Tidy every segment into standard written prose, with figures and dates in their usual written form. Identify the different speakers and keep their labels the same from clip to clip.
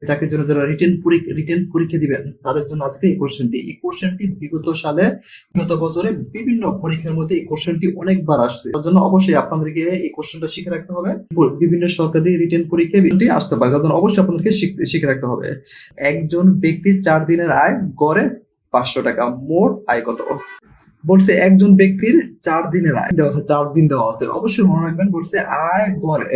Speaker 1: চাকরির জন্য যারা রিটেন পরীক্ষা দিবেন তাদের জন্য আজকে এই কোশ্চেনটি বিগত বছরে বিভিন্ন পরীক্ষার মধ্যে এই কোশ্চেনটি অনেকবার আসছে। তার জন্য অবশ্যই আপনাদেরকে এই কোশ্চেনটা শিখে রাখতে হবে। বিভিন্ন সরকারি রিটেন পরীক্ষায় আসতে পারে, তার জন্য অবশ্যই আপনাদেরকে শিখে রাখতে হবে। একজন ব্যক্তির 4 দিনের আয় গড়ে 500 টাকা, মোট আয় কত? বলছে একজন ব্যক্তির 4 দিনের আয় দেওয়া আছে, 4 দিন দেওয়া আছে, অবশ্যই মনে রাখবেন। বলছে আয় গড়ে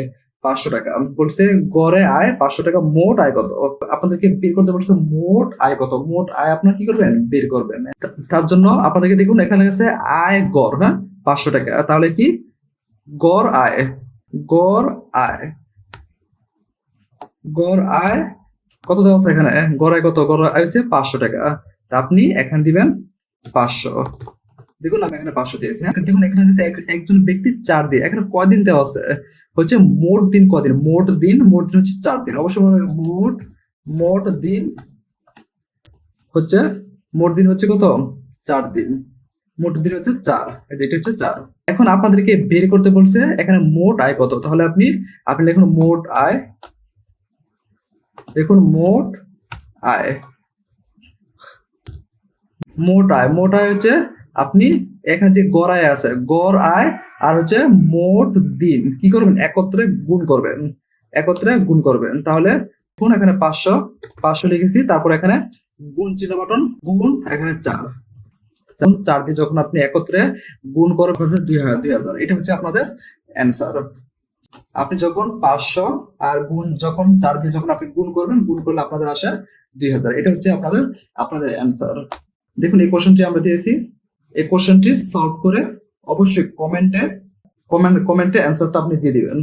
Speaker 1: 500 টাকা, বলছে গড়ে আয় 500 টাকা, মোট আয় কত? আপনাদেরকে বের করতে বলছে মোট আয় কত। মোট আয় আপনার কি করবেন? বের করবেন। তার জন্য আপনাদেরকে দেখুন এখানে আছে আয় গড়, হ্যাঁ 500 টাকা, তাহলে কি গড় আয়, গড় আয়, গড় আয় কত দেওয়া আছে এখানে? গড় আয় কত? গড় আয় হচ্ছে 500 টাকা। তা আপনি এখানে দিবেন 500। দেখুন আমি এখানে 500 দিয়েছি। দেখুন এখানে একজন ব্যক্তির 4 দিন, এখানে কয়দিন দেওয়া আছে? হচ্ছে মোট দিন কদিন? মোট দিন হচ্ছে 4 দিন। অবশ্যই মোট দিন হচ্ছে কত? 4 দিন। মোট দিন হচ্ছে 4, এটা হচ্ছে 4। এখন আপনাদেরকে বের করতে বলছে এখানে মোট আয় কত। তাহলে আপনি লিখুন মোট আয়, দেখুন মোট আয়, মোট আয় হচ্ছে আপনি এখানে যে গড় আয় আছে, গড় আয় আর হচ্ছে মোট দিন কি করবেন? একত্রে গুণ করবেন। তাহলে গুণ এখানে 500 লিখেছি, তারপর এখানে গুণ চিহ্ন বাটন, গুণ এখানে 4 দিয়ে যখন আপনি একত্রে গুণ করবেন 2000, এটা হচ্ছে আপনাদের অ্যান্সার। আপনি যখন 500 আর যখন 4 দিয়ে যখন আপনি গুণ করলে আপনাদের আসে 2000, এটা হচ্ছে আপনাদের অ্যান্সার। দেখুন এই কোশ্চেনটি আমরা দিয়েছি, এই কোশ্চেনটি সলভ করে অবশ্যই কমেন্টে অ্যান্সারটা আপনি দিয়ে দিবেন।